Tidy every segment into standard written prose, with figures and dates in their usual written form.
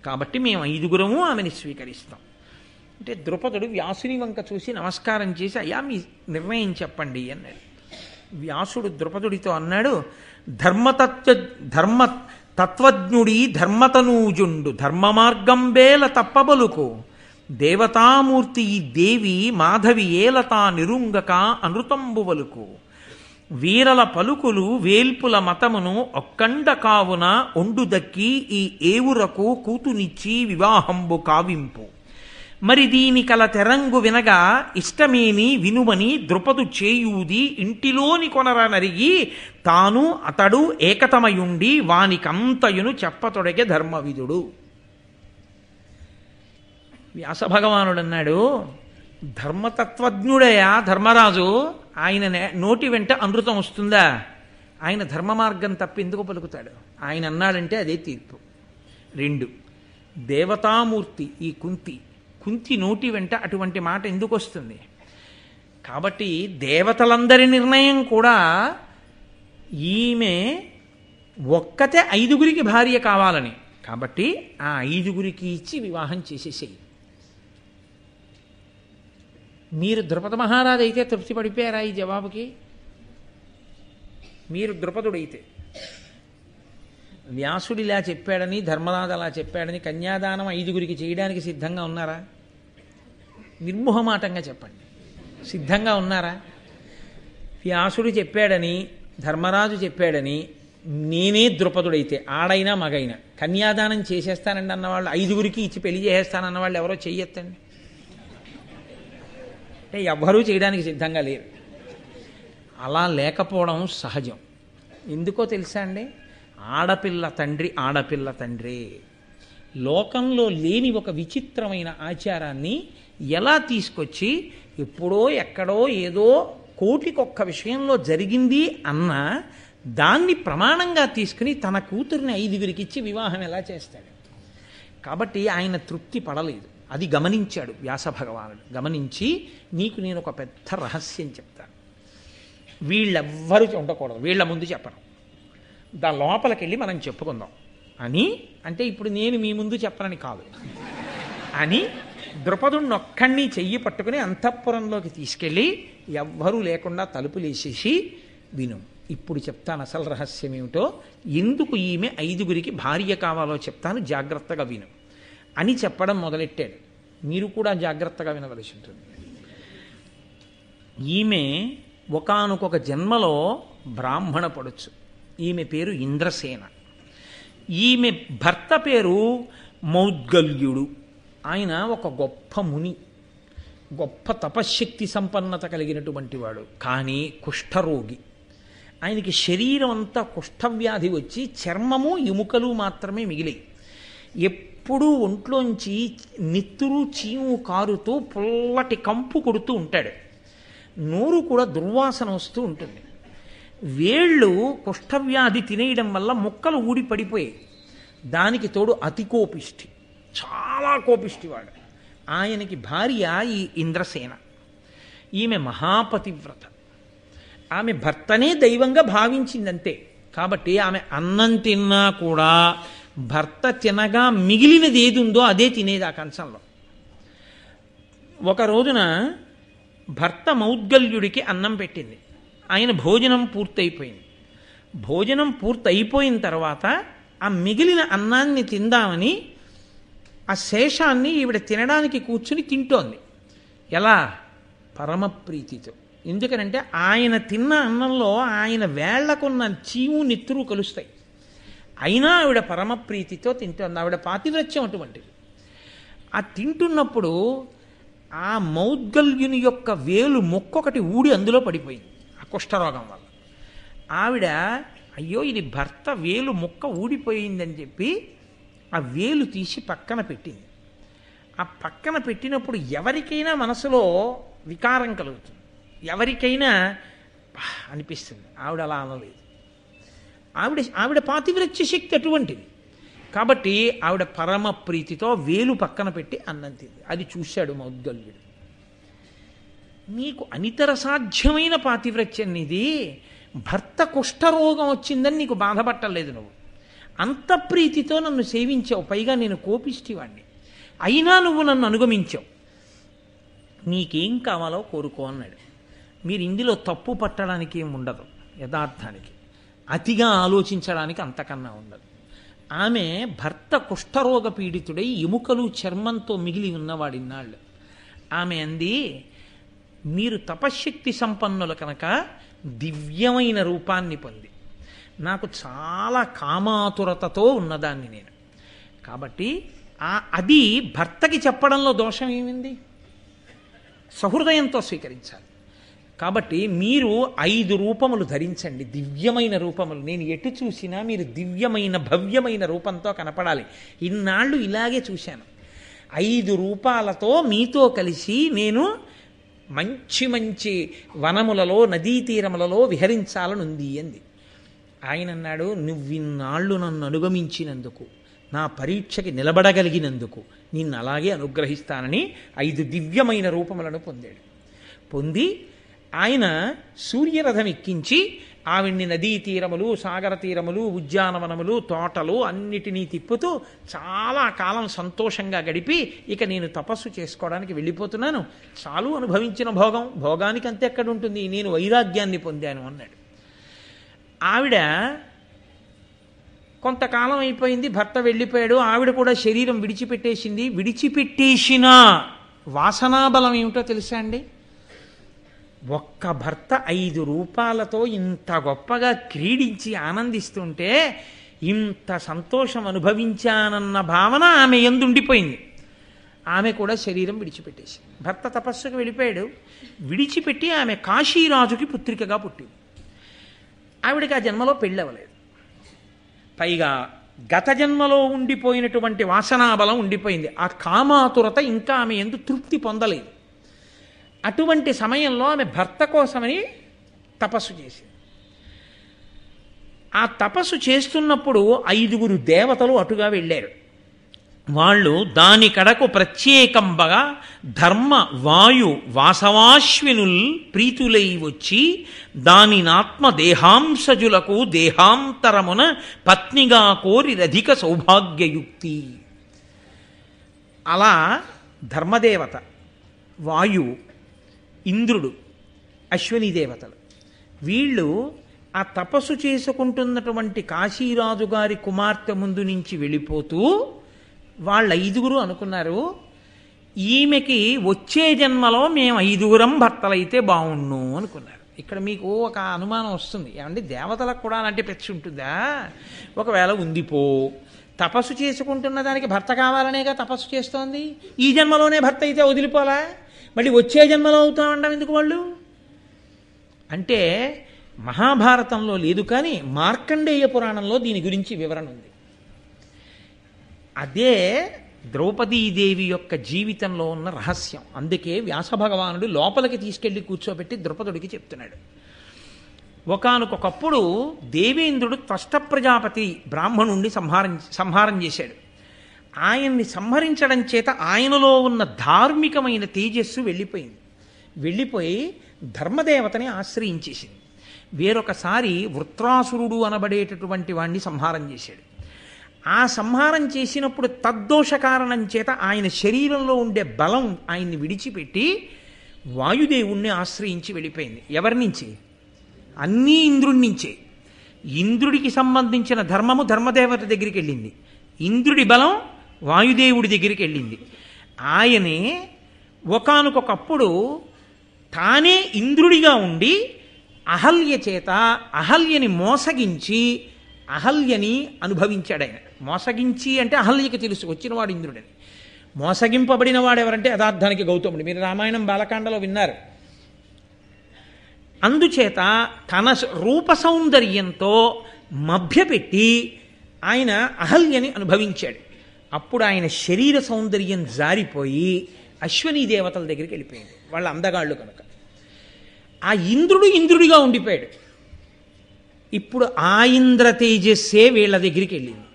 కాబట్టి మేము ఐదుగురము ఆమెని స్వీకరిస్తాం. అంటే ద్రుపదుడు వ్యాసుని వంక చూసి నమస్కారం చేసి, అయ్యా మీ నిర్ణయం చెప్పండి అన్నాడు. వ్యాసుడు ద్రుపదుడితో అన్నాడు, ధర్మ తత్వజ్ఞుడి ధర్మతనూజుండు ధర్మ మార్గంబేల తప్పబలుకు దేవతామూర్తి ఈ దేవి మాధవి ఏలతా నిరుంగక అనృతంబువలుకు వీరల పలుకులు వేల్పుల మతమును ఒక్కండ కావున ఒండు దక్కి ఈ ఏవురకు కూతునిచ్చి వివాహంబు కావింపు మరి దీని కల తెరంగు వినగా ఇష్టమేని వినుమని ద్రుపదు చేయూది ఇంటిలోని కొనర నరిగి తాను అతడు ఏకతమయుండి వానికంతయును చెప్పతొడగే ధర్మవిదుడు. వ్యాసభగవానుడన్నాడు, ధర్మతత్వజ్ఞుడయా ధర్మరాజు, ఆయన నోటి వెంట అమృతం వస్తుందా? ఆయన ధర్మ మార్గం తప్పెందుకు పలుకుతాడు? ఆయన అన్నాడంటే అదే తీర్పు. 2, దేవతామూర్తి ఈ కుంతి నోటి వెంట అటువంటి మాట ఎందుకు వస్తుంది? కాబట్టి దేవతలందరి నిర్ణయం కూడా ఈమె ఒక్కతే 5గురికి భార్య కావాలని. కాబట్టి ఆ 5గురికి ఇచ్చి వివాహం చేసేసేయి. మీరు ద్రుపద మహారాజు అయితే తృప్తి పడిపోయారా ఈ జవాబుకి? మీరు ద్రుపదుడైతే వ్యాసుడిలా చెప్పాడని ధర్మరాజు అలా చెప్పాడని కన్యాదానం 5గురికి చేయడానికి సిద్ధంగా ఉన్నారా? నిర్మోహమాటంగా చెప్పండి, సిద్ధంగా ఉన్నారా? వ్యాసుడు చెప్పాడని ధర్మరాజు చెప్పాడని నేనే ద్రుపదుడైతే ఆడైనా మగైనా కన్యాదానం చేసేస్తానండి అన్నవాళ్ళు 5గురికి ఇచ్చి పెళ్లి చేసేస్తానన్న వాళ్ళు ఎవరో చెయ్యొద్దండి. అంటే ఎవ్వరూ చేయడానికి సిద్ధంగా లేరు. అలా లేకపోవడం సహజం. ఎందుకో తెలుసా అండి? ఆడపిల్ల తండ్రి లోకంలో లేని ఒక విచిత్రమైన ఆచారాన్ని ఎలా తీసుకొచ్చి ఎప్పుడో ఎక్కడో ఏదో కోటికొక్క విషయంలో జరిగింది అన్న దాన్ని ప్రమాణంగా తీసుకుని తన కూతుర్ని 5గురికి ఇచ్చి వివాహం ఎలా చేస్తాడు? కాబట్టి ఆయన తృప్తి పడలేదు. అది గమనించాడు వ్యాస భగవానుడు. గమనించి, నీకు నేను ఒక పెద్ద రహస్యం చెప్తాను, వీళ్ళెవ్వరూ ఉండకూడదు, వీళ్ళ ముందు చెప్పను, దాని లోపలికి వెళ్ళి మనం చెప్పుకుందాం అని. అంటే ఇప్పుడు నేను మీ ముందు చెప్పనని కాదు అని ద్రుపదుడిని ఒక్కడిని చెయ్యి పట్టుకుని అంతఃపురంలోకి తీసుకెళ్ళి ఎవ్వరూ లేకుండా తలుపులేసేసి, విను ఇప్పుడు చెప్తాను అసలు రహస్యం ఏమిటో, ఎందుకు ఈమె 5గురికి భార్య కావాలో చెప్తాను, జాగ్రత్తగా విను అని చెప్పడం మొదలెట్టాడు. మీరు కూడా జాగ్రత్తగా వినవలసి ఉంటుంది. ఈమె ఒకానొక జన్మలో బ్రాహ్మణ పడొచ్చు. ఈమె పేరు ఇంద్రసేన. ఈమె భర్త పేరు మౌద్గల్యుడు. ఆయన ఒక గొప్ప ముని, గొప్ప తపశ్శక్తి సంపన్నత కలిగినటువంటి వాడు. కానీ కుష్ఠరోగి. ఆయనకి శరీరం అంతా కుష్ఠవ్యాధి వచ్చి చర్మము ఎముకలు మాత్రమే మిగిలి ఎప్పుడూ ఒంట్లోంచి నిత్తురు చీము కారుతూ పుల్లటి కంపు కొడుతూ ఉంటాడు. నోరు కూడా దుర్వాసన వస్తూ ఉంటుంది. వేళ్ళు కుష్ఠవ్యాధి తినేయడం వల్ల ముక్కలు ఊడి పడిపోయాయి. దానికి తోడు అతి కోపిష్టి, చాలా కోపిష్టివాడు. ఆయనకి భార్య ఈ ఇంద్రసేన. ఈమె మహాపతివ్రత. ఆమె భర్తనే దైవంగా భావించిందంతే. కాబట్టి ఆమె అన్నం తిన్నా కూడా భర్త తినగా మిగిలినది ఏది ఉందో అదే తినేది ఆ కంచంలో. ఒక రోజున భర్త మౌద్గల్యుడికి అన్నం పెట్టింది. ఆయన భోజనం పూర్తయిపోయింది. భోజనం పూర్తయిపోయిన తర్వాత ఆ మిగిలిన అన్నాన్ని తిందామని ఆ శేషాన్ని ఈవిడ తినడానికి కూర్చుని తింటోంది. ఎలా? పరమప్రీతితో. ఎందుకనంటే ఆయన తిన్న అన్నంలో ఆయన వేళ్లకున్న చీము నిత్తురు కలుస్తాయి. అయినా ఆవిడ పరమప్రీతితో తింటోంది. ఆవిడ పాతివ్రత్యం అటువంటిది. ఆ తింటున్నప్పుడు ఆ మౌద్గల్యుని యొక్క వేలు మొక్కొకటి ఊడి అందులో పడిపోయింది ఆ కుష్ఠరోగం వల్ల. ఆవిడ అయ్యో ఇది భర్త వేలు మొక్క ఊడిపోయిందని చెప్పి ఆ వేలు తీసి పక్కన పెట్టింది. ఆ పక్కన పెట్టినప్పుడు ఎవరికైనా మనసులో వికారం కలుగుతుంది, ఎవరికైనా అనిపిస్తుంది. ఆవిడ అలా అనలేదు. ఆవిడ పాతివ్రత్య శక్తి అటువంటిది. కాబట్టి ఆవిడ పరమ ప్రీతితో వేలు పక్కన పెట్టి అన్నం తింది. అది చూశాడు మౌద్గల్యుడు. నీకు అనితర సాధ్యమైన పాతివ్రత్యం ఇది. భర్త కుష్ఠరోగం వచ్చిందని నీకు బాధపట్టలేదు నువ్వు. అంత ప్రీతితో నన్ను సేవించావు, పైగా నేను కోపిష్టివాణ్ణి, అయినా నువ్వు నన్ను అనుగమించావు, నీకేం కావాలో కోరుకో అన్నాడు. మీరు ఇందులో తప్పు పట్టడానికి ఏం ఉండదు, యథార్థానికి అతిగా ఆలోచించడానికి అంతకన్నా ఉండదు. ఆమె భర్త కుష్ఠరోగ పీడితుడై ఎముకలు చర్మంతో మిగిలి ఉన్నవాడిన్నాళ్ళు. ఆమె అంది, మీరు తపశ్శక్తి సంపన్నులు కనుక దివ్యమైన రూపాన్ని పొంది, నాకు చాలా కామాతురతతో ఉన్నదాన్ని నేను, కాబట్టి అది భర్తకి చెప్పడంలో దోషం ఏమింది? సహృదయంతో స్వీకరించాలి. కాబట్టి మీరు 5 రూపములు ధరించండి, దివ్యమైన రూపములు. నేను ఎటు చూసినా మీరు దివ్యమైన భవ్యమైన రూపంతో కనపడాలి. ఇన్నాళ్ళు ఇలాగే చూశాను. 5 రూపాలతో మీతో కలిసి నేను మంచి మంచి వనములలో నదీ తీరములలో విహరించాలనుంది అంది. ఆయన అన్నాడు, నువ్విన్నాళ్ళు నన్ను అనుగమించినందుకు, నా పరీక్షకి నిలబడగలిగినందుకు నిన్ను అలాగే అనుగ్రహిస్తానని 5 దివ్యమైన రూపములను పొందాడు. పొంది ఆయన సూర్యరథం ఎక్కించి ఆవిడ్ని నదీ తీరములు, సాగర తీరములు, ఉద్యానవనములు, తోటలు అన్నిటినీ తిప్పుతూ చాలా కాలం సంతోషంగా గడిపి, ఇక నేను తపస్సు చేసుకోవడానికి వెళ్ళిపోతున్నాను, చాలు అనుభవించిన భోగం, భోగానికి అంతే ఎక్కడ ఉంటుంది, నేను వైరాగ్యాన్ని పొందాను అన్నాడు. ఆవిడ కొంతకాలం అయిపోయింది, భర్త వెళ్ళిపోయాడు, ఆవిడ కూడా శరీరం విడిచిపెట్టేసింది. విడిచిపెట్టేసిన వాసనాబలం ఏమిటో తెలుసా అండి? ఒక్క భర్త 5 రూపాలతో ఇంత గొప్పగా క్రీడించి ఆనందిస్తుంటే ఇంత సంతోషం అనుభవించానన్న భావన ఆమె యందు ఉండిపోయింది. ఆమె కూడా శరీరం విడిచిపెట్టేసింది. భర్త తపస్సుకు వెళ్ళిపోయాడు. విడిచిపెట్టి ఆమె కాశీరాజుకి పుత్రికగా పుట్టింది. ఆవిడకి ఆ జన్మలో పెళ్ళవలేదు. పైగా గత జన్మలో ఉండిపోయినటువంటి వాసనాబలం ఉండిపోయింది. ఆ కామాతురత ఇంకా ఆమె యందు తృప్తి పొందలేదు. అటువంటి సమయంలో ఆమె భర్త కోసమని తపస్సు చేసింది. ఆ తపస్సు చేస్తున్నప్పుడు 5 దేవతలు అటుగా వెళ్ళారు. వాళ్ళు దాని కడకు ప్రత్యేకంబగా ధర్మ వాయు వాసవాశ్వినుల్ ప్రీతులై వచ్చి దానినాత్మ దేహాంసజులకు దేహాంతరమున పత్నిగా కోరి రధిక సౌభాగ్యయుక్తి. అలా ధర్మదేవత, వాయువు, ఇంద్రుడు, అశ్విని దేవతలు వీళ్ళు ఆ తపస్సు చేసుకుంటున్నటువంటి కాశీరాజు గారి కుమార్తె ముందు నుంచి వెళ్ళిపోతూ వాళ్ళ 5 అనుకున్నారు, ఈమెకి వచ్చే జన్మలో మేము 5 భర్తలైతే బాగుండు అనుకున్నారు. ఇక్కడ మీకు ఒక అనుమానం వస్తుంది, ఏమంటే దేవతలకు కూడా అలాంటి పెచ్చి ఉంటుందా? ఒకవేళ ఉందిపో, తపస్సు చేసుకుంటున్న దానికి భర్త కావాలనేగా తపస్సు చేస్తోంది, ఈ జన్మలోనే భర్త అయితే వదిలిపోలా, మళ్ళీ వచ్చే జన్మలో అవుతామంటాం ఎందుకు వాళ్ళు? అంటే మహాభారతంలో లేదు, కానీ మార్కండేయ పురాణంలో దీని గురించి వివరణ ఉంది. అదే ద్రౌపదీదేవి యొక్క జీవితంలో ఉన్న రహస్యం. అందుకే వ్యాస భగవానుడు లోపలికి తీసుకెళ్లి కూర్చోబెట్టి ద్రౌపదుడికి చెప్తున్నాడు. ఒకానొకప్పుడు దేవేంద్రుడు త్వష్ట ప్రజాపతి బ్రాహ్మణుణ్ణి సంహారం చేశాడు. ఆయన్ని సంహరించడం చేత ఆయనలో ఉన్న ధార్మికమైన తేజస్సు వెళ్ళిపోయింది. వెళ్ళిపోయి ధర్మదేవతని ఆశ్రయించేసింది. వేరొకసారి వృత్రాసురుడు అనబడేటటువంటి వాణ్ణి సంహారం చేశాడు. ఆ సంహారం చేసినప్పుడు తద్దోష కారణం చేత ఆయన శరీరంలో ఉండే బలం ఆయన్ని విడిచిపెట్టి వాయుదేవుణ్ణి ఆశ్రయించి వెళ్ళిపోయింది. ఎవరి నుంచి? అన్నీ ఇంద్రుడి నుంచే. ఇంద్రుడికి సంబంధించిన ధర్మము ధర్మదేవత దగ్గరికి వెళ్ళింది, ఇంద్రుడి బలం వాయుదేవుడి దగ్గరికి వెళ్ళింది. ఆయనే ఒకానొకప్పుడు తానే ఇంద్రుడిగా ఉండి అహల్య చేత అహల్యని మోసగించి అహల్యని అనుభవించాడు. ఆయన మోసగించి అంటే అహల్యకి తెలుసు వచ్చినవాడు ఇంద్రుడని. మోసగింపబడిన వాడు ఎవరంటే యథార్థానికి గౌతముడు. మీరు రామాయణం బాలకాండలో విన్నారు. అందుచేత తన రూప సౌందర్యంతో మభ్యపెట్టి ఆయన అహల్యని అనుభవించాడు. అప్పుడు ఆయన శరీర సౌందర్యం జారిపోయి అశ్వనీ దేవతల దగ్గరికి వెళ్ళిపోయింది, వాళ్ళ అందగాళ్ళు కనుక. ఆ ఇంద్రుడు ఇంద్రుడిగా ఉండిపోయాడు. ఇప్పుడు ఆ ఇంద్ర తేజస్సే వీళ్ళ దగ్గరికి వెళ్ళింది.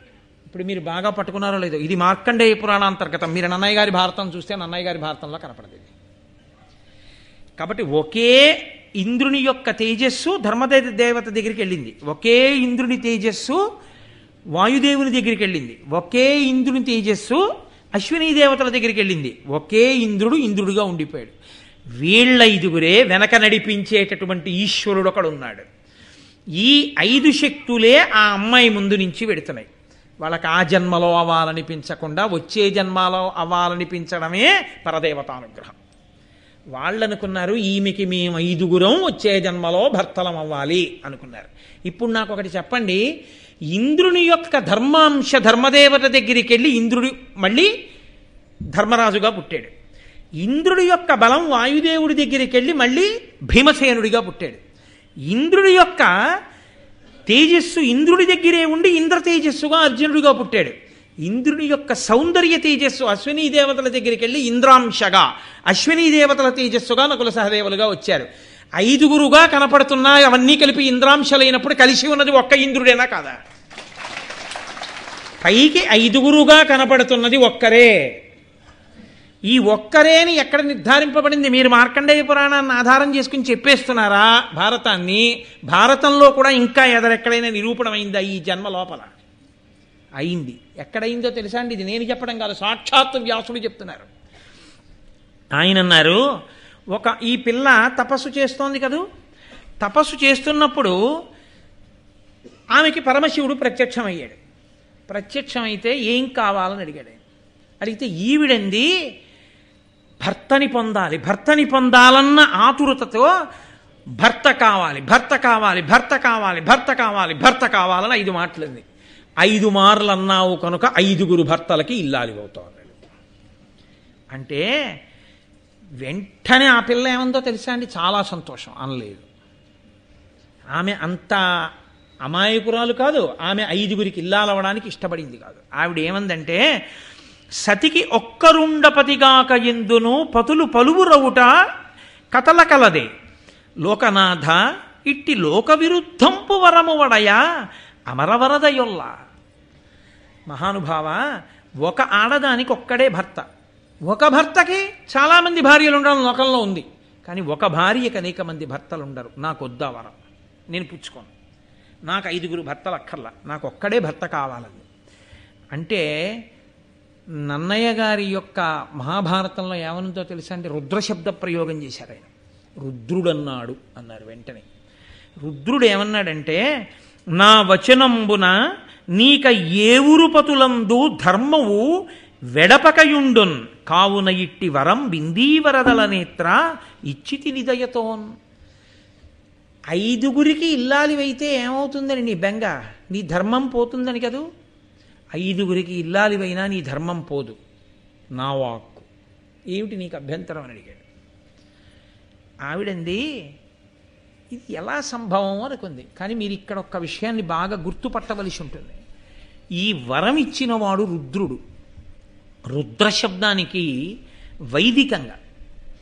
ఇప్పుడు మీరు బాగా పట్టుకున్నారో లేదో, ఇది మార్కండేయ పురాణాంతర్గతం. మీరు నన్నయ్య గారి భారతం చూస్తే నన్నయ్య గారి భారతంలో కనపడదు. కాబట్టి ఒకే ఇంద్రుని యొక్క తేజస్సు ధర్మదేవత దగ్గరికి వెళ్ళింది, ఒకే ఇంద్రుని తేజస్సు వాయుదేవుని దగ్గరికి వెళ్ళింది. ఒకే ఇంద్రుని తేజస్సు అశ్వినీ దేవతల దగ్గరికి వెళ్ళింది. ఒకే ఇంద్రుడు ఇంద్రుడుగా ఉండిపోయాడు. వీళ్ళ 5గురే వెనక నడిపించేటటువంటి ఈశ్వరుడు ఒకడు ఉన్నాడు. ఈ 5 శక్తులే ఆ అమ్మాయి ముందు నుంచి వెడుతున్నాయి. వాళ్ళకి ఆ జన్మలో అవ్వాలనిపించకుండా వచ్చే జన్మలో అవ్వాలనిపించడమే పరదేవతానుగ్రహం. వాళ్ళనుకున్నారు ఈమెకి మేము 5గురం వచ్చే జన్మలో భర్తలం అవ్వాలి అనుకున్నారు. ఇప్పుడు నాకు ఒకటి చెప్పండి, ఇంద్రుని యొక్క ధర్మాంశ ధర్మదేవత దగ్గరికి వెళ్ళి ఇంద్రుడు మళ్ళీ ధర్మరాజుగా పుట్టాడు. ఇంద్రుడి యొక్క బలం వాయుదేవుడి దగ్గరికి వెళ్ళి మళ్ళీ భీమసేనుడిగా పుట్టాడు. ఇంద్రుడి యొక్క తేజస్సు ఇంద్రుడి దగ్గరే ఉండి ఇంద్ర తేజస్సుగా అర్జునుడిగా పుట్టాడు. ఇంద్రుని యొక్క సౌందర్య తేజస్సు అశ్వినీ దేవతల దగ్గరికి వెళ్ళి ఇంద్రాంశగా, అశ్వినీ దేవతల తేజస్సుగా నకుల సహదేవులుగా వచ్చారు. 5గురుగా కనపడుతున్నా అవన్నీ కలిపి ఇంద్రాంశలైనప్పుడు కలిసి ఉన్నది ఒక్క ఇంద్రుడేనా కాదా? పైకి 5గురుగా కనపడుతున్నది ఒక్కరే. ఈ ఒక్కరేని ఎక్కడ నిర్ధారింపబడింది? మీరు మార్కండేయ పురాణాన్ని ఆధారం చేసుకుని చెప్పేస్తున్నారా భారతాన్ని? భారతంలో కూడా ఇంకా ఎక్కడైనా నిరూపణమైందా ఈ జన్మ లోపల? అయింది. ఎక్కడైందో తెలుసా అండి? ఇది నేను చెప్పడం కాదు, సాక్షాత్ వ్యాసుడు చెప్తున్నారు. ఆయన అన్నారు, ఈ పిల్ల తపస్సు చేస్తోంది కదూ, తపస్సు చేస్తున్నప్పుడు ఆమెకి పరమశివుడు ప్రత్యక్షమయ్యాడు. ప్రత్యక్షమైతే ఏం కావాలని అడిగాడు. అడిగితే ఈవిడంది భర్తని పొందాలి, భర్తని పొందాలన్న ఆతురతతో భర్త కావాలి, భర్త కావాలి, భర్త కావాలి, భర్త కావాలి, భర్త కావాలని 5 మాటలంది. 5 మార్లు అన్నావు కనుక 5గురు భర్తలకి ఇల్లాలి అవుతావు అంటే వెంటనే ఆ పిల్ల ఏమందో తెలుసా అండి? చాలా సంతోషం అనలేదు. ఆమె అంత అమాయకురాలు కాదు, ఆమె 5గురికి ఇల్లాలవడానికి ఇష్టపడింది కాదు. ఆవిడ ఏమందంటే, సతికి ఒక్కరుండపతిగాక ఎందును పతులు పలువురవుట కథల కలదే లోకనాథ ఇట్టి లోక విరుద్ధంపు వరము వడయా అమరవరదయొల్ల. మహానుభావ, ఒక ఆడదానికి ఒక్కడే భర్త. ఒక భర్తకి చాలామంది భార్యలు ఉండడం లోకంలో ఉంది. కానీ ఒక భార్యకి అనేక మంది భర్తలు ఉండరు. నాకు వద్దా వరం, నేను పుచ్చుకోను, నాకు 5గురు భర్తలు అక్కర్లా, నాకు ఒక్కడే భర్త కావాలని. అంటే నన్నయ్య గారి యొక్క మహాభారతంలో ఏమనుందో తెలుసా అంటే, రుద్రశబ్ద ప్రయోగం చేశారు ఆయన. రుద్రుడన్నాడు అన్నారు వెంటనే. రుద్రుడు ఏమన్నాడంటే, నా వచనంబున నీక ఏవురుపతులందు ధర్మవు వెడపకయుండున్ కావున ఇట్టి వరం బిందీవరదల నేత్ర ఇచ్చితి నిదయతోన్. 5గురికి ఇల్లాలివైతే ఏమవుతుందని నీ బెంగ? నీ ధర్మం పోతుందని కదూ. 5గురికి ఇల్లాలివైనా నీ ధర్మం పోదు, నా వాక్కు. ఏమిటి నీకు అభ్యంతరం అని అడిగాడు. ఆవిడంది, ఇది ఎలా సంభవం అనుకుంది. కానీ మీరు ఇక్కడ ఒక్క విషయాన్ని బాగా గుర్తుపట్టవలసి ఉంటుంది. ఈ వరం ఇచ్చినవాడు రుద్రుడు. రుద్రశబ్దానికి వైదికంగా,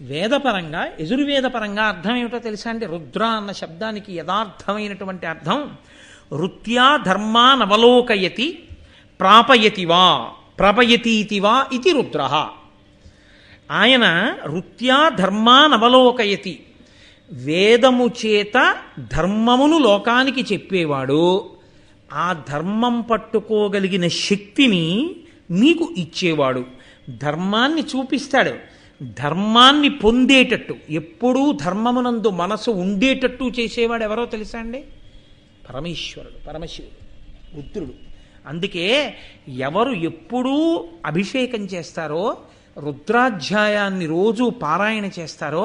వేదపరంగా, యజుర్వేదపరంగా అర్థం ఏమిటో తెలుసా అంటే, రుద్ర అన్న శబ్దానికి యథార్థమైనటువంటి అర్థం రుత్యా ధర్మానవలోకయతి ప్రాపయతివా ప్రపయతీతివా ఇది రుద్ర. ఆయన రుత్యా ధర్మానవలోకయతి, వేదము చేత ధర్మమును లోకానికి చెప్పేవాడు. ఆ ధర్మం పట్టుకోగలిగిన శక్తిని మీకు ఇచ్చేవాడు. ధర్మాన్ని చూపిస్తాడు. ధర్మాన్ని పొందేటట్టు, ఎప్పుడూ ధర్మమునందు మనసు ఉండేటట్టు చేసేవాడు ఎవరో తెలుసా అండి? పరమేశ్వరుడు, పరమశివుడు, రుద్రుడు. అందుకే ఎవరు ఎప్పుడూ అభిషేకం చేస్తారో, రుద్రాధ్యాయాన్ని రోజు పారాయణ చేస్తారో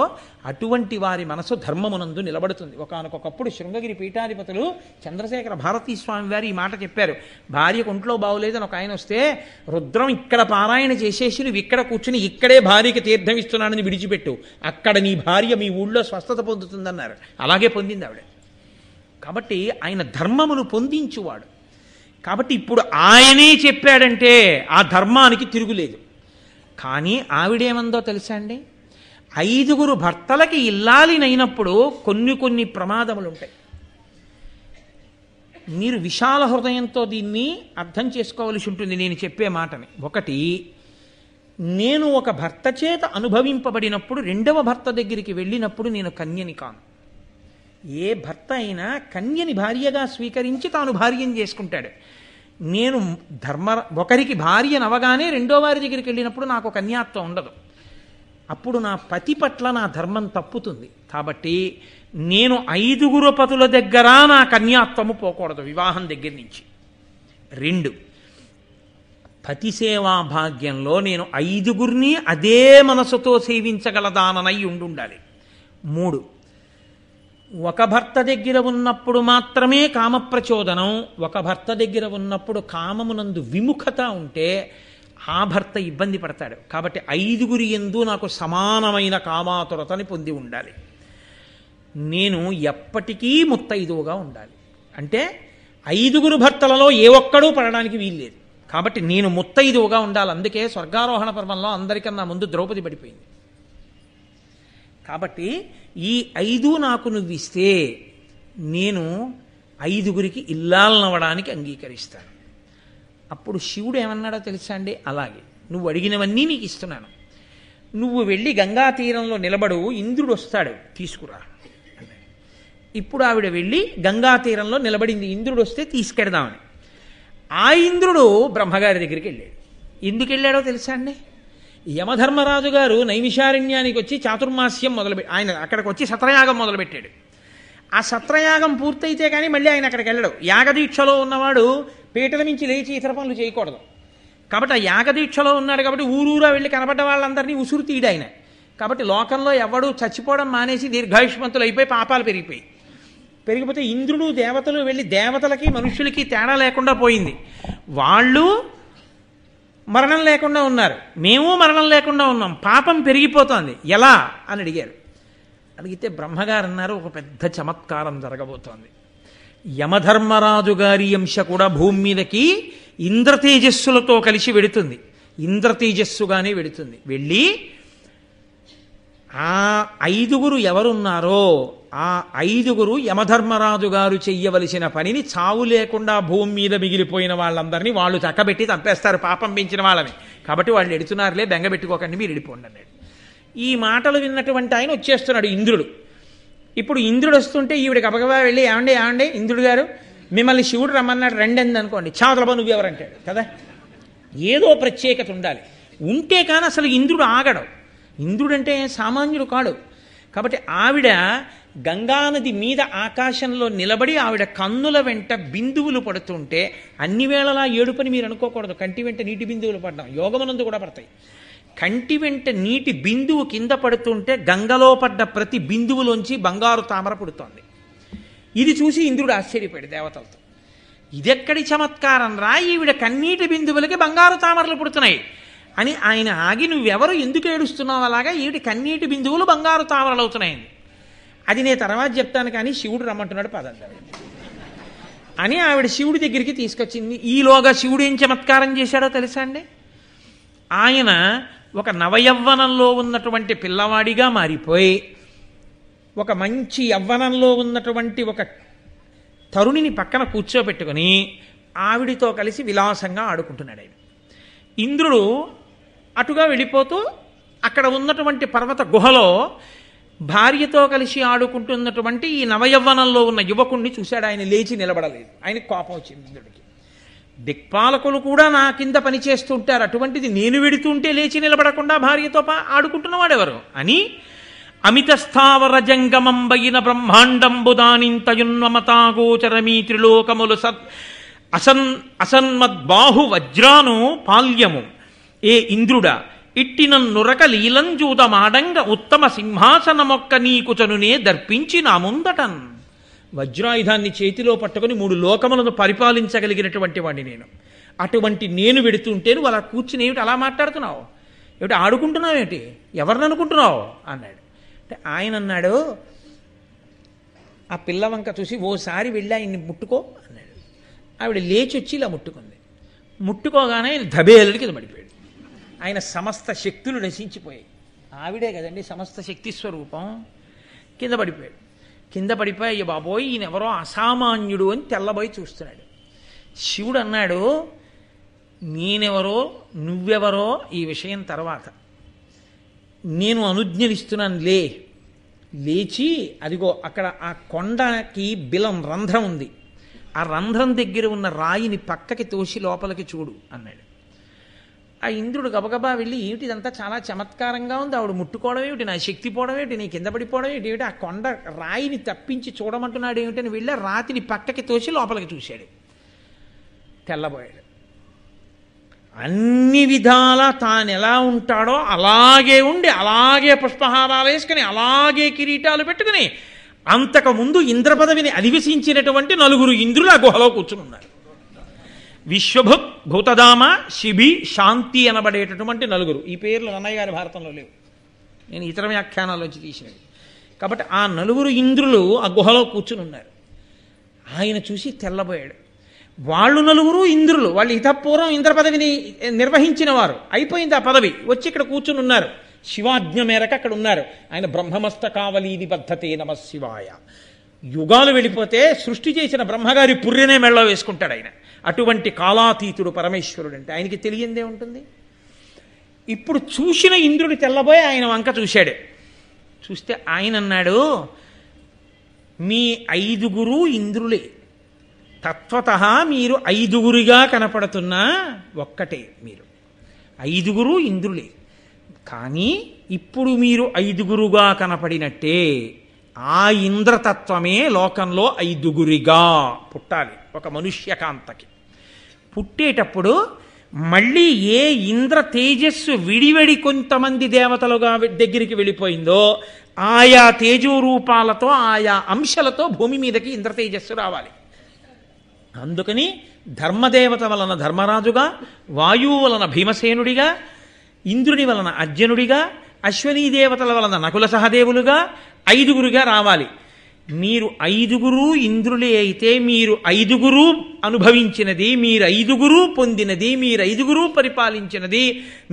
అటువంటి వారి మనసు ధర్మమునందు నిలబడుతుంది. ఒకానొకప్పుడు శృంగగిరి పీఠాధిపతులు చంద్రశేఖర భారతీ స్వామి వారు ఈ మాట చెప్పారు. భార్యకు ఒంట్లో బాగులేదని ఒక ఆయన వస్తే, రుద్రం ఇక్కడ పారాయణ చేసేసి నువ్వు ఇక్కడ కూర్చుని ఇక్కడే భార్యకి తీర్థం ఇస్తున్నానని విడిచిపెట్టు, అక్కడ నీ భార్య మీ ఊళ్ళో స్వస్థత పొందుతుందన్నారు. అలాగే పొందింది ఆవిడ. కాబట్టి ఆయన ధర్మమును పొందించువాడు. కాబట్టి ఇప్పుడు ఆయనే చెప్పాడంటే ఆ ధర్మానికి తిరుగులేదు. కానీ ఆవిడేమందో తెలుసా అండి? 5గురు భర్తలకి ఇల్లాలినైనప్పుడు కొన్ని ప్రమాదములు ఉంటాయి. మీరు విశాల హృదయంతో దీన్ని అర్థం చేసుకోవలసి ఉంటుంది నేను చెప్పే మాటని. ఒకటి, నేను ఒక భర్త చేత అనుభవింపబడినప్పుడు 2వ భర్త దగ్గరికి వెళ్ళినప్పుడు నేను కన్యని కాను. ఏ భర్త అయినా కన్యని భార్యగా స్వీకరించి తాను భార్యను చేసుకుంటాడు. నేను ఒకరికి భార్యనవగానే రెండో వారి దగ్గరికి వెళ్ళినప్పుడు నాకు కన్యాత్వం ఉండదు. అప్పుడు నా పతి పట్ల నా ధర్మం తప్పుతుంది. కాబట్టి నేను 5 పతుల దగ్గర నా కన్యాత్వము పోకూడదు వివాహం దగ్గర నుంచి. 2, పతి సేవా భాగ్యంలో నేను 5 అదే మనసుతో సేవించగలదాననై ఉండాలి. 3, ఒక భర్త దగ్గర ఉన్నప్పుడు మాత్రమే కామప్రచోదనం, ఒక భర్త దగ్గర ఉన్నప్పుడు కామమునందు విముఖత ఉంటే ఆ భర్త ఇబ్బంది పడతాడు. కాబట్టి 5 యందు నాకు సమానమైన కామాతురతని పొంది ఉండాలి. నేను ఎప్పటికీ ముత్తైదువుగా ఉండాలి. అంటే 5 భర్తలలో ఏ ఒక్కడూ పడడానికి వీల్లేదు. కాబట్టి నేను ముత్తైదువుగా ఉండాలి. అందుకే స్వర్గారోహణ పర్వంలో అందరికన్నా ముందు ద్రౌపది పడిపోయింది. కాబట్టి ఈ 5 నాకు నువ్వు ఇస్తే నేను 5 ఇల్లాలనవడానికి అంగీకరిస్తాను. అప్పుడు శివుడు ఏమన్నాడో తెలుసా అండి? అలాగే నువ్వు అడిగినవన్నీ నీకు ఇస్తున్నాను, నువ్వు వెళ్ళి గంగా తీరంలో నిలబడు, ఇంద్రుడు వస్తాడు తీసుకురా. ఇప్పుడు ఆవిడ వెళ్ళి గంగా తీరంలో నిలబడింది, ఇంద్రుడు వస్తే తీసుకెడదామని. ఆ ఇంద్రుడు బ్రహ్మగారి దగ్గరికి వెళ్ళాడు. ఎందుకు వెళ్ళాడో తెలుసా అండి? యమధర్మరాజు గారు నైమిషారణ్యానికి వచ్చి చాతుర్మాస్యం ఆయన అక్కడికి వచ్చి సత్రయాగం మొదలుపెట్టాడు. ఆ సత్రయాగం పూర్తయితే కానీ మళ్ళీ ఆయన అక్కడికి వెళ్ళడు. యాగదీక్షలో ఉన్నవాడు పీటల నుంచి లేచి ఇతర పనులు చేయకూడదు. కాబట్టి ఆ యాగదీక్షలో ఉన్నాడు కాబట్టి ఊరూరా వెళ్ళి కనబడ్డ వాళ్ళందరినీ ఉసురు తీయడు ఆయన. కాబట్టి లోకంలో ఎవడు చచ్చిపోవడం మానేసి దీర్ఘాయుష్మంతులు అయిపోయి పాపాలు పెరిగిపోతే ఇంద్రుడు దేవతలు వెళ్ళి దేవతలకి మనుష్యులకి తేడా లేకుండా పోయింది. వాళ్ళు మరణం లేకుండా ఉన్నారు, మేము మరణం లేకుండా ఉన్నాం, పాపం పెరిగిపోతోంది, ఎలా అని అడిగారు. అడిగితే బ్రహ్మగారు అన్నారు, ఒక పెద్ద చమత్కారం జరగబోతోంది. యమధర్మరాజు గారి అంశ కూడా భూమి మీదకి ఇంద్రతేజస్సులతో కలిసి వెడుతుంది, ఇంద్రతేజస్సుగానే వెడుతుంది. వెళ్ళి ఆ 5 ఎవరున్నారో ఆ 5 యమధర్మరాజు గారు చెయ్యవలసిన పనిని చావు లేకుండా భూమి మీద మిగిలిపోయిన వాళ్ళందరినీ వాళ్ళు చక్కబెట్టి చంపేస్తారు, పాపం పెంచిన వాళ్ళని. కాబట్టి వాళ్ళు ఎడుతున్నారులే, బెంగబెట్టుకోకండి, మీరు వెళ్ళిపోండి అన్నాడు. ఈ మాటలు విన్నటువంటి ఆయన వచ్చేస్తున్నాడు ఇంద్రుడు. ఇప్పుడు ఇంద్రుడు వస్తుంటే ఈవిడ గబగబా వెళ్ళి ఏమండి ఇంద్రుడు గారు మిమ్మల్ని శివుడు రమ్మన్నాడు రండి అంది అనుకోండి, చావతలబా నువ్వెవరంటాడు కదా. ఏదో ప్రత్యేకత ఉండాలి, ఉంటే కానీ అసలు ఇంద్రుడు ఆగడు. ఇంద్రుడంటే సామాన్యుడు కాడు. కాబట్టి ఆవిడ గంగానది మీద ఆకాశంలో నిలబడి ఆవిడ కన్నుల వెంట బిందువులు పడుతుంటే అన్ని వేళలా ఏడుపని మీరు అనుకోకూడదు. కంటి వెంట నీటి బిందువులు పడడం యోగమనందు కూడా పడతాయి. కంటి వెంట నీటి బిందువు కింద పడుతుంటే గంగలో పడ్డ ప్రతి బిందువులోంచి బంగారు తామర పుడుతోంది. ఇది చూసి ఇంద్రుడు ఆశ్చర్యపోయాడు దేవతలతో. ఇదెక్కడి చమత్కారం రా, ఈవిడ కన్నీటి బిందువులకి బంగారు తామరలు పుడుతున్నాయి అని ఆయన ఆగి, నువ్వెవరు, ఎందుకు ఏడుస్తున్నావు అలాగా, ఈవిడ కన్నీటి బిందువులు బంగారు తామరలు అవుతున్నాయని. అది నేను తర్వాత చెప్తాను కానీ శివుడు రమ్మంటున్నాడు పదండి అని ఆవిడ శివుడి దగ్గరికి తీసుకొచ్చింది. ఈలోగా శివుడు ఏం చమత్కారం చేశాడో తెలుసా అండి? ఆయన ఒక నవయవ్వనంలో ఉన్నటువంటి పిల్లవాడిగా మారిపోయి ఒక మంచి యవ్వనంలో ఉన్నటువంటి ఒక తరుణిని పక్కన కూర్చోబెట్టుకుని ఆవిడితో కలిసి విలాసంగా ఆడుకుంటున్నాడు ఆయన. ఇంద్రుడు అటుగా వెళ్ళిపోతూ అక్కడ ఉన్నటువంటి పర్వత గుహలో భార్యతో కలిసి ఆడుకుంటున్నటువంటి ఈ నవయవ్వనంలో ఉన్న యువకుణ్ణి చూశాడు. ఆయన లేచి నిలబడలేదు, ఆయనకు కోపం వచ్చింది ఇంద్రుడికి. దిక్పాలకులు కూడా నా కింద పనిచేస్తుంటారు, అటువంటిది నేను వెడుతుంటే లేచి నిలబడకుండా భార్యతో ఆడుకుంటున్నవాడెవరు అని అమిత స్థావర జంగమంబయిన బ్రహ్మాండంబుదానింతయున్మమతాగోచరమీ త్రిలోకములు అసన్మద్బాహు వజ్రాను పాల్యము ఏ ఇంద్రుడా ఇట్టిన నురక లీలంజూదమాడంగ ఉత్తమ సింహాసనమొక్క నీకుచనునే దర్పించి నా ముందటన్. వజ్రాయుధాన్ని చేతిలో పట్టుకుని 3 లోకములను పరిపాలించగలిగినటువంటి వాడిని నేను. అటువంటి నేను వెడుతుంటే నువ్వు అలా కూర్చుని ఏమిటి అలా మాట్లాడుతున్నావు, ఏమిటి ఆడుకుంటున్నావు, ఏమిటి ఎవరిని అనుకుంటున్నావు అన్నాడు. అంటే ఆయన అన్నాడు, ఆ పిల్లవంక చూసి ఓసారి వెళ్ళి ఆయన్ని ముట్టుకో అన్నాడు. ఆవిడ లేచి వచ్చి ఇలా ముట్టుకుంది. ముట్టుకోగానే ఆయన ధబేలుడికి ఇది పడిపోయాడు. ఆయన సమస్త శక్తులు నశించిపోయాయి. ఆవిడే కదండి సమస్త శక్తి స్వరూపం. కింద పడిపోయాడు. కింద పడిపోయి అయ్య బాబోయ్ ఈయన ఎవరో అసామాన్యుడు అని తెల్లబోయి చూస్తున్నాడు. శివుడు అన్నాడు, నేనెవరో నువ్వెవరో ఈ విషయం తర్వాత, నేను అనుజ్ఞలిస్తున్నాను, లేచి అదిగో అక్కడ ఆ కొండకి బిలం రంధ్రం ఉంది, ఆ రంధ్రం దగ్గర ఉన్న రాయిని పక్కకి తోసి లోపలికి చూడు అన్నాడు. ఆ ఇంద్రుడు గబగబా వెళ్ళి ఏమిటి ఇదంతా చాలా చమత్కారంగా ఉంది, ఆవిడ ముట్టుకోవడం ఏమిటి, నా శక్తి పోవడం ఏమిటి, నీ కింద పడిపోవడం ఏమిటి, ఆ కొండ రాయిని తప్పించి చూడమంటున్నాడు ఏమిటని వెళ్ళి రాతిని పక్కకి తోసి లోపలికి చూశాడు. తెల్లబోయాడు. అన్ని విధాలా తాను ఎలా ఉంటాడో అలాగే ఉండి, అలాగే పుష్పహారాలు వేసుకుని, అలాగే కిరీటాలు పెట్టుకుని, అంతకుముందు ఇంద్ర పదవిని అధివసించినటువంటి 4 ఇంద్రులు ఆ గుహలో కూర్చుని ఉన్నారు. విశ్వభుత్, భూతదామ, శిబి, శాంతి అనబడేటటువంటి 4. ఈ పేర్లు అన్నయ్య గారి భారతంలో లేవు, నేను ఇతర వ్యాఖ్యానాల్లోంచి తీసినవి. కాబట్టి ఆ 4 ఇంద్రులు ఆ గుహలో కూర్చుని ఉన్నారు. ఆయన చూసి తెల్లబోయాడు. వాళ్ళు 4 ఇంద్రులు, వాళ్ళు ఇతపూర్వం ఇంద్ర పదవిని నిర్వహించిన వారు, అయిపోయింది ఆ పదవి, వచ్చి ఇక్కడ కూర్చుని ఉన్నారు. శివాజ్ఞ మేరకు అక్కడ ఉన్నారు. ఆయన బ్రహ్మమస్తకావలీది బద్ధతే నమ శివాయ. యుగాలు వెళ్ళిపోతే సృష్టి చేసిన బ్రహ్మగారి పుర్రెనే మెళ్ళ వేసుకుంటాడు ఆయన. అటువంటి కాలాతీతుడు పరమేశ్వరుడు అంటే ఆయనకి తెలియందే ఉంటుంది. ఇప్పుడు చూసిన ఇంద్రుడు తెల్లబోయి ఆయన వంక చూశాడు. చూస్తే ఆయన అన్నాడు, మీ 5 ఇంద్రులే, తత్వతః మీరు 5 కనపడుతున్నా ఒక్కటే, మీరు 5 ఇంద్రులే. కానీ ఇప్పుడు మీరు 5 కనపడినట్టే ఆ ఇంద్రతత్వమే లోకంలో 5 పుట్టాలి. ఒక మనుష్యకాంతకి పుట్టేటప్పుడు మళ్ళీ ఏ ఇంద్ర తేజస్సు విడివడి కొంతమంది దేవతలుగా దగ్గరికి వెళ్ళిపోయిందో ఆయా తేజో రూపాలతో, ఆయా అంశాలతో భూమి మీదకి ఇంద్ర తేజస్సు రావాలి. అందుకని ధర్మదేవత వలన ధర్మరాజుగా, వాయువు వలన భీమసేనుడిగా, ఇంద్రుని వలన అర్జునుడిగా, అశ్వనీ దేవతల వలన నకుల సహదేవులుగా 5 రావాలి. మీరు 5 ఇంద్రులే అయితే మీరు 5 అనుభవించినది, మీరు 5 పొందినది, మీరు 5 పరిపాలించినది,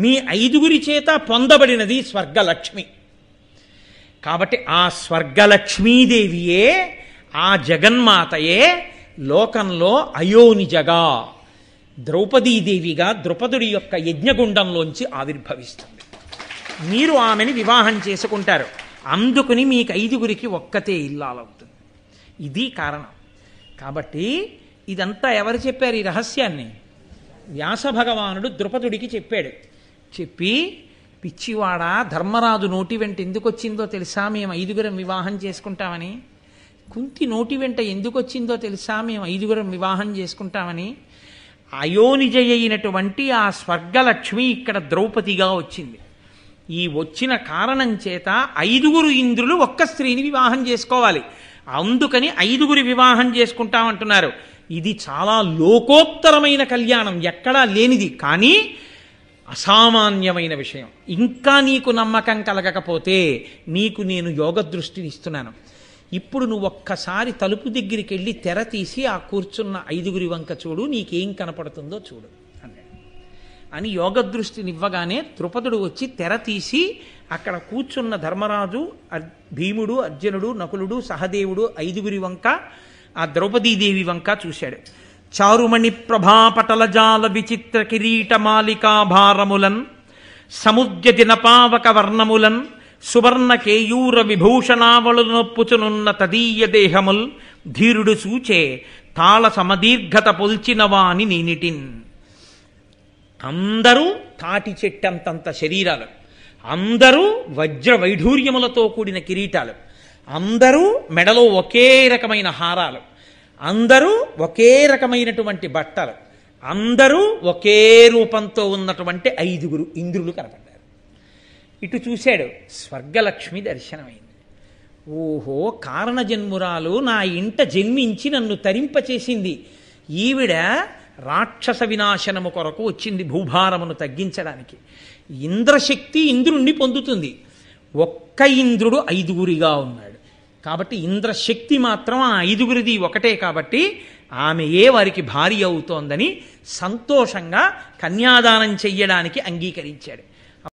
మీ 5 చేత పొందబడినది స్వర్గలక్ష్మి. కాబట్టి ఆ స్వర్గలక్ష్మీదేవియే, ఆ జగన్మాతయే లోకంలో అయోనిజగా ద్రౌపదీదేవిగా ద్రుపదుడి యొక్క యజ్ఞగుండంలోంచి ఆవిర్భవిస్తుంది. మీరు ఆమెని వివాహం చేసుకుంటారు. అందుకని మీకు 5 ఒక్కతే ఇల్లాలవుతుంది. ఇది కారణం. కాబట్టి ఇదంతా ఎవరు చెప్పారు ఈ రహస్యాన్ని? వ్యాస భగవానుడు ద్రుపదుడికి చెప్పాడు. చెప్పి, పిచ్చివాడ, ధర్మరాజు నోటి వెంట ఎందుకు వచ్చిందో తెలుసా మేము 5 వివాహం చేసుకుంటామని? కుంతి నోటి వెంట ఎందుకు వచ్చిందో తెలుసా మేము 5 వివాహం చేసుకుంటామని? అయోనిజ అయినటువంటి ఆ స్వర్గలక్ష్మి ఇక్కడ ద్రౌపదిగా వచ్చింది. ఈ వచ్చిన కారణం చేత 5 ఇంద్రులు ఒక్క స్త్రీని వివాహం చేసుకోవాలి. అందుకని 5 వివాహం చేసుకుంటామంటున్నారు. ఇది చాలా లోకోత్తరమైన కళ్యాణం, ఎక్కడా లేనిది, కానీ అసామాన్యమైన విషయం. ఇంకా నీకు నమ్మకం కలగకపోతే నీకు నేను యోగ దృష్టిని ఇస్తున్నాను. ఇప్పుడు నువ్వు ఒక్కసారి తలుపు దగ్గరికి వెళ్ళి తెర తీసి ఆ కూర్చున్న 5 వంక చూడు, నీకేం కనపడుతుందో చూడు అన్నాడు. అని యోగ దృష్టినివ్వగానే ద్రుపదుడు వచ్చి తెర తీసి అక్కడ కూర్చున్న ధర్మరాజు, భీముడు, అర్జునుడు, నకులుడు, సహదేవుడు 5 వంక, ఆ ద్రౌపదీదేవి వంక చూశాడు. చారుమణి ప్రభాపటల జాల విచిత్ర కిరీటమాలికా భారములన్, సముద్యతి నపావక వర్ణములన్, సువర్ణ కేయూర విభూషణావళు నొప్పుచునున్న తదీయ దేహముల్, ధీరుడు సూచే తాళ సమదీర్ఘత పొల్చిన వాని నేనిటిన్. అందరూ తాటి చెట్టంతంత శరీరాలు, అందరూ వజ్ర వైఢూర్యములతో కూడిన కిరీటాలు, అందరూ మెడలో ఒకే రకమైన హారాలు, అందరూ ఒకే రకమైనటువంటి బట్టలు, అందరూ ఒకే రూపంతో ఉన్నటువంటి 5 ఇంద్రులు కనపడ్డారు. ఇటు చూశాడు, స్వర్గలక్ష్మి దర్శనమైంది. ఓహో, కారణజన్మురాలు నా ఇంట జన్మించి నన్ను తరింపచేసింది. ఈవిడ రాక్షస వినాశనము కొరకు వచ్చింది, భూభారమును తగ్గించడానికి. ఇంద్రశక్తి ఇంద్రుణ్ణి పొందుతుంది. ఒక్క ఇంద్రుడు 5 ఉన్నాడు. కాబట్టి ఇంద్రశక్తి మాత్రం ఆ 5 ఒకటే. కాబట్టి ఆమెయే వారికి భార్య అవుతోందని సంతోషంగా కన్యాదానం చెయ్యడానికి అంగీకరించాడు.